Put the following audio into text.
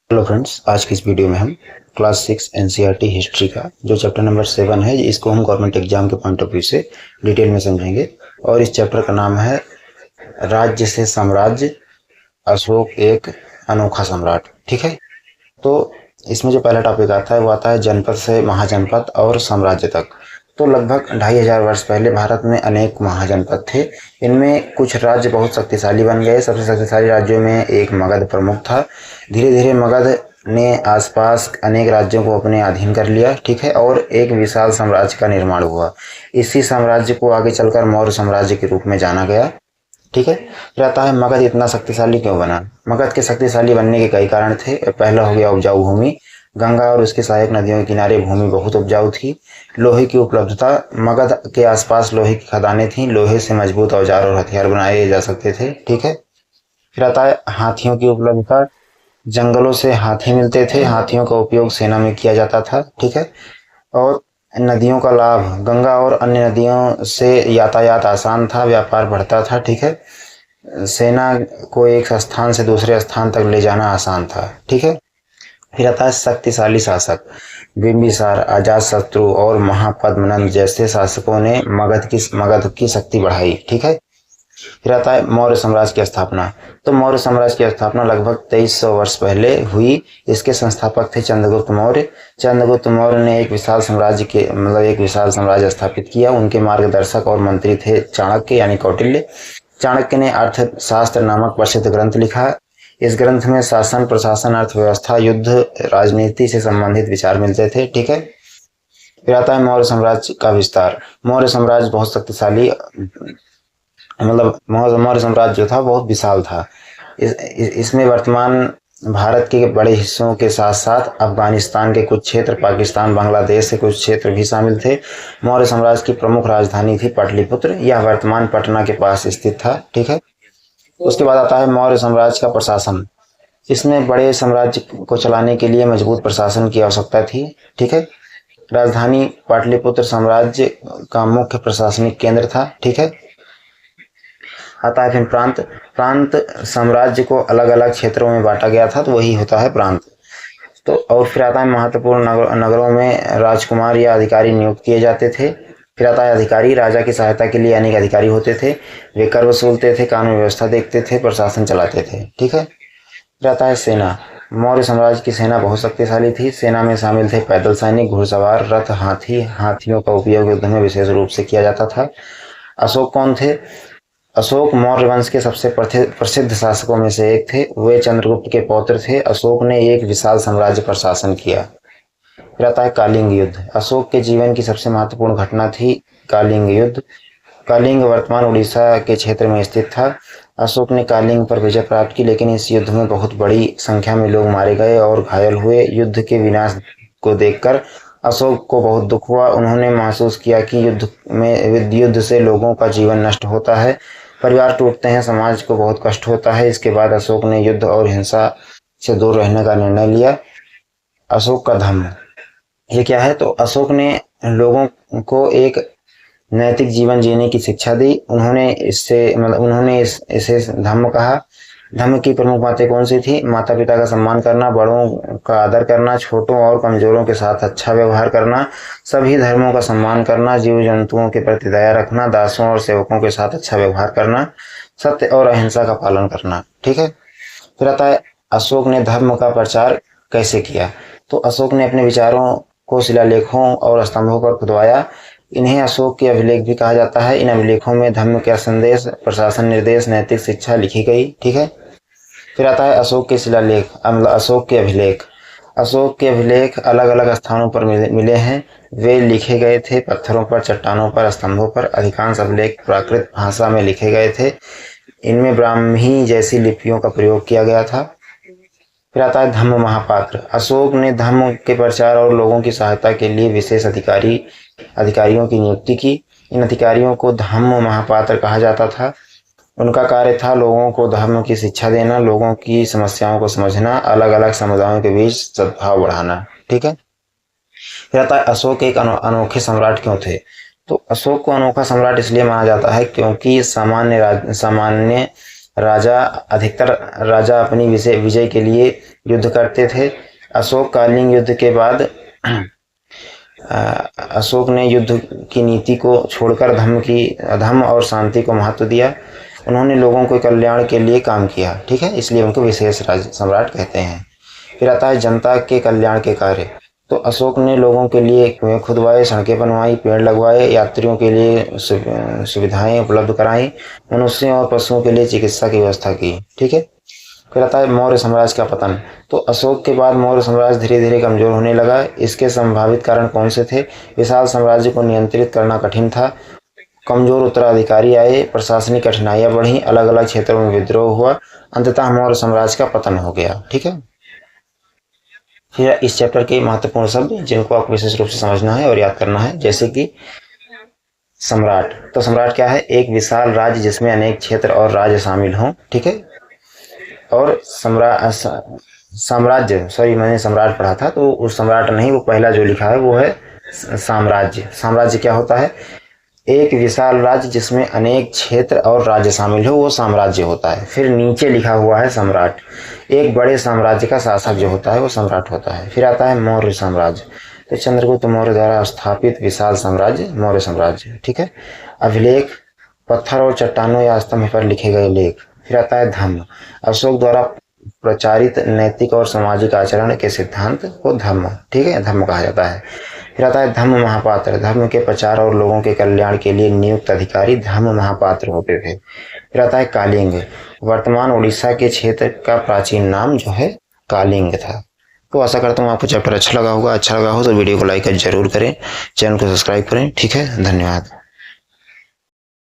Hello friends, आज की इस वीडियो में हम क्लास 6 एनसीईआरटी हिस्ट्री का जो चैप्टर नंबर 7 है, इसको हम गवर्नमेंट एग्जाम के पॉइंट ऑफ व्यू से डिटेल में समझेंगे। और इस चैप्टर का नाम है राज्य से साम्राज्य, अशोक एक अनोखा सम्राट। ठीक है, तो इसमें जो पहला टॉपिक आता है वो आता है जनपद से महाजनपद और साम्राज्य तक। तो लगभग 2500 वर्ष पहले भारत में अनेक महाजनपद थे। इनमें कुछ राज्य बहुत शक्तिशाली बन गए। सबसे शक्तिशाली राज्यों में एक मगध प्रमुख था। धीरे धीरे मगध ने आसपास अनेक राज्यों को अपने अधीन कर लिया। ठीक है, और एक विशाल साम्राज्य का निर्माण हुआ। इसी साम्राज्य को आगे चलकर मौर्य साम्राज्य के रूप में जाना गया। ठीक है, फिर आता है मगध इतना शक्तिशाली क्यों बना। मगध के शक्तिशाली बनने के कई कारण थे। पहला हो गया उपजाऊ भूमि। गंगा और उसके सहायक नदियों के किनारे भूमि बहुत उपजाऊ थी। लोहे की उपलब्धता, मगध के आसपास लोहे की खदानें थीं। लोहे से मजबूत औजार और हथियार बनाए जा सकते थे। ठीक है, फिर आता है हाथियों की उपलब्धता। जंगलों से हाथी मिलते थे। हाथियों का उपयोग सेना में किया जाता था। ठीक है, और नदियों का लाभ, गंगा और अन्य नदियों से यातायात आसान था, व्यापार बढ़ता था। ठीक है, सेना को एक स्थान से दूसरे स्थान तक ले जाना आसान था। ठीक है, फिर आता है शक्तिशाली शासक। बिंबिसार, अजातशत्रु और महापद्मनंद जैसे शासकों ने मगध की शक्ति बढ़ाई। ठीक है, फिर आता है मौर्य साम्राज्य की स्थापना। तो मौर्य साम्राज्य की स्थापना लगभग 2300 वर्ष पहले हुई। इसके संस्थापक थे चंद्रगुप्त मौर्य। चंद्रगुप्त मौर्य ने एक विशाल साम्राज्य स्थापित किया। उनके मार्गदर्शक और मंत्री थे चाणक्य यानी कौटिल्य। चाणक्य ने अर्थशास्त्र नामक प्रसिद्ध ग्रंथ लिखा। इस ग्रंथ में शासन, प्रशासन, अर्थव्यवस्था, युद्ध, राजनीति से संबंधित विचार मिलते थे। ठीक है, फिर आता है मौर्य साम्राज्य का विस्तार। मौर्य साम्राज्य बहुत शक्तिशाली, मौर्य साम्राज्य जो था बहुत विशाल था। इसमें वर्तमान भारत के बड़े हिस्सों के साथ साथ अफगानिस्तान के कुछ क्षेत्र, पाकिस्तान, बांग्लादेश के कुछ क्षेत्र भी शामिल थे। मौर्य साम्राज्य की प्रमुख राजधानी थी पाटलिपुत्र। यह वर्तमान पटना के पास स्थित था। ठीक है, उसके बाद आता है मौर्य साम्राज्य का प्रशासन। इसमें बड़े साम्राज्य को चलाने के लिए मजबूत प्रशासन की आवश्यकता थी। ठीक है, राजधानी पाटलिपुत्र साम्राज्य का मुख्य प्रशासनिक केंद्र था। ठीक है, आता है फिर प्रांत। प्रांत साम्राज्य को अलग अलग क्षेत्रों में बांटा गया था, तो वही होता है प्रांत। तो और फिर आता है महत्वपूर्ण नगरों में राजकुमार या अधिकारी नियुक्त किए जाते थे। फिर आता है अधिकारी। राजा की सहायता के लिए अनेक अधिकारी होते थे। वे कर वसूलते थे, कानून व्यवस्था देखते थे, प्रशासन चलाते थे। ठीक है, फिर आता है सेना। मौर्य साम्राज्य की सेना बहुत शक्तिशाली थी। सेना में शामिल थे पैदल सैनिक, घुड़सवार, रथ, हाथी। हाथियों का उपयोग युद्ध में विशेष रूप से किया जाता था। अशोक कौन थे? अशोक मौर्य वंश के सबसे प्रसिद्ध शासकों में से एक थे। वे चंद्रगुप्त के पौत्र थे। अशोक ने एक विशाल साम्राज्य पर शासन किया। फिर आता है कालिंग युद्ध। अशोक के जीवन की सबसे महत्वपूर्ण घटना थी कालिंग युद्ध। कालिंग वर्तमान उड़ीसा के क्षेत्र में स्थित था। अशोक ने कालिंग पर विजय प्राप्त की, लेकिन इस युद्ध में बहुत बड़ी संख्या में लोग मारे गए और घायल हुए। युद्ध के विनाश को देखकर अशोक को बहुत दुख हुआ। उन्होंने महसूस किया कि युद्ध से लोगों का जीवन नष्ट होता है, परिवार टूटते हैं, समाज को बहुत कष्ट होता है। इसके बाद अशोक ने युद्ध और हिंसा से दूर रहने का निर्णय लिया। अशोक का धम्म, ये क्या है? तो अशोक ने लोगों को एक नैतिक जीवन जीने की शिक्षा दी। उन्होंने इसे धम्म कहा। धम्म की प्रमुख बातें कौन सी थी? माता पिता का सम्मान करना, बड़ों का आदर करना, छोटों और कमजोरों के साथ अच्छा व्यवहार करना, सभी धर्मों का सम्मान करना, जीव जंतुओं के प्रति दया रखना, दासों और सेवकों के साथ अच्छा व्यवहार करना, सत्य और अहिंसा का पालन करना। ठीक है, फिर आता है अशोक ने धर्म का प्रचार कैसे किया। तो अशोक ने अपने विचारों को शिलालेखों और स्तंभों पर खुदवाया। इन्हें अशोक के अभिलेख भी कहा जाता है। इन अभिलेखों में धर्म का संदेश, प्रशासन निर्देश, नैतिक शिक्षा लिखी गई। ठीक है, फिर आता है अशोक के शिलालेख, अशोक के अभिलेख। अशोक के अभिलेख अलग अलग स्थानों पर मिले हैं। वे लिखे गए थे पत्थरों पर, चट्टानों पर, स्तंभों पर। अधिकांश अभिलेख प्राकृत भाषा में लिखे गए थे। इनमें ब्राह्मी जैसी लिपियों का प्रयोग किया गया था। फिर आता है धम्म महापात्र। अशोक ने धम्म के प्रचार और लोगों की सहायता के लिए विशेष अधिकारियों की नियुक्ति की। इन अधिकारियों को धम्म महापात्र कहा जाता था। उनका कार्य था लोगों को धर्म की शिक्षा देना, लोगों की समस्याओं को समझना, अलग अलग समुदायों के बीच सद्भाव बढ़ाना। ठीक है, फिर आता है अशोक एक अनोखे सम्राट क्यों थे। तो अशोक को अनोखा सम्राट इसलिए माना जाता है क्योंकि सामान्य अधिकतर राजा अपनी विजय के लिए युद्ध करते थे। अशोक कालीन युद्ध के बाद अशोक ने युद्ध की नीति को छोड़कर धर्म और शांति को महत्व दिया। उन्होंने लोगों के कल्याण के लिए काम किया, ठीक है, इसलिए उनको विशेष सम्राट कहते हैं। फिर आता है जनता के कल्याण के कार्य। तो अशोक ने लोगों के लिए कुएं खुदवाए, सड़कें बनवाई, पेड़ लगवाए, यात्रियों के लिए सुविधाएं उपलब्ध कराई, मनुष्यों और पशुओं के लिए चिकित्सा की व्यवस्था की, ठीक है। फिर आता है मौर्य साम्राज्य का पतन। तो अशोक के बाद मौर्य साम्राज्य धीरे धीरे कमजोर होने लगा। इसके संभावित कारण कौन से थे? विशाल साम्राज्य को नियंत्रित करना कठिन था, कमजोर उत्तराधिकारी आए, प्रशासनिक कठिनाइयां बढ़ी, अलग अलग क्षेत्रों में विद्रोह हुआ, अंततः मौर्य साम्राज्य का पतन हो गया, ठीक है। फिर इस चैप्टर के महत्वपूर्ण शब्द जिनको आपको विशेष रूप से समझना है और याद करना है, जैसे कि सम्राट। तो सम्राट क्या है? एक विशाल राज्य जिसमें अनेक क्षेत्र और राज्य शामिल हों, ठीक है। और साम्राज्य, सॉरी मैंने सम्राट पढ़ा था, तो उस सम्राट नहीं, वो पहला जो लिखा है वो है साम्राज्य। साम्राज्य क्या होता है? एक विशाल राज्य जिसमें अनेक क्षेत्र और राज्य शामिल हो, वो साम्राज्य होता है। फिर नीचे लिखा हुआ है सम्राट, एक बड़े साम्राज्य का शासक जो होता है वो सम्राट होता है। फिर आता है मौर्य साम्राज्य। तो चंद्रगुप्त मौर्य द्वारा स्थापित विशाल साम्राज्य मौर्य साम्राज्य, ठीक है। अभिलेख, पत्थर और चट्टानों या स्तंभ पर लिखे गए लेख। फिर आता है धम्म, अशोक द्वारा प्रचारित नैतिक और सामाजिक आचरण के सिद्धांत को धम्म, ठीक है, धम्म कहा जाता है। फिर आता है धम्म महापात्र, धर्म के प्रचार और लोगों के कल्याण के लिए नियुक्त अधिकारी धम्म महापात्र होते थे। फिर आता है कालिंग, वर्तमान उड़ीसा के क्षेत्र का प्राचीन नाम जो है कालिंग था। तो आशा करता हूँ आपको चैप्टर अच्छा लगा होगा। अच्छा लगा हो तो वीडियो को लाइक जरूर करें, चैनल को सब्सक्राइब करें, ठीक है। धन्यवाद।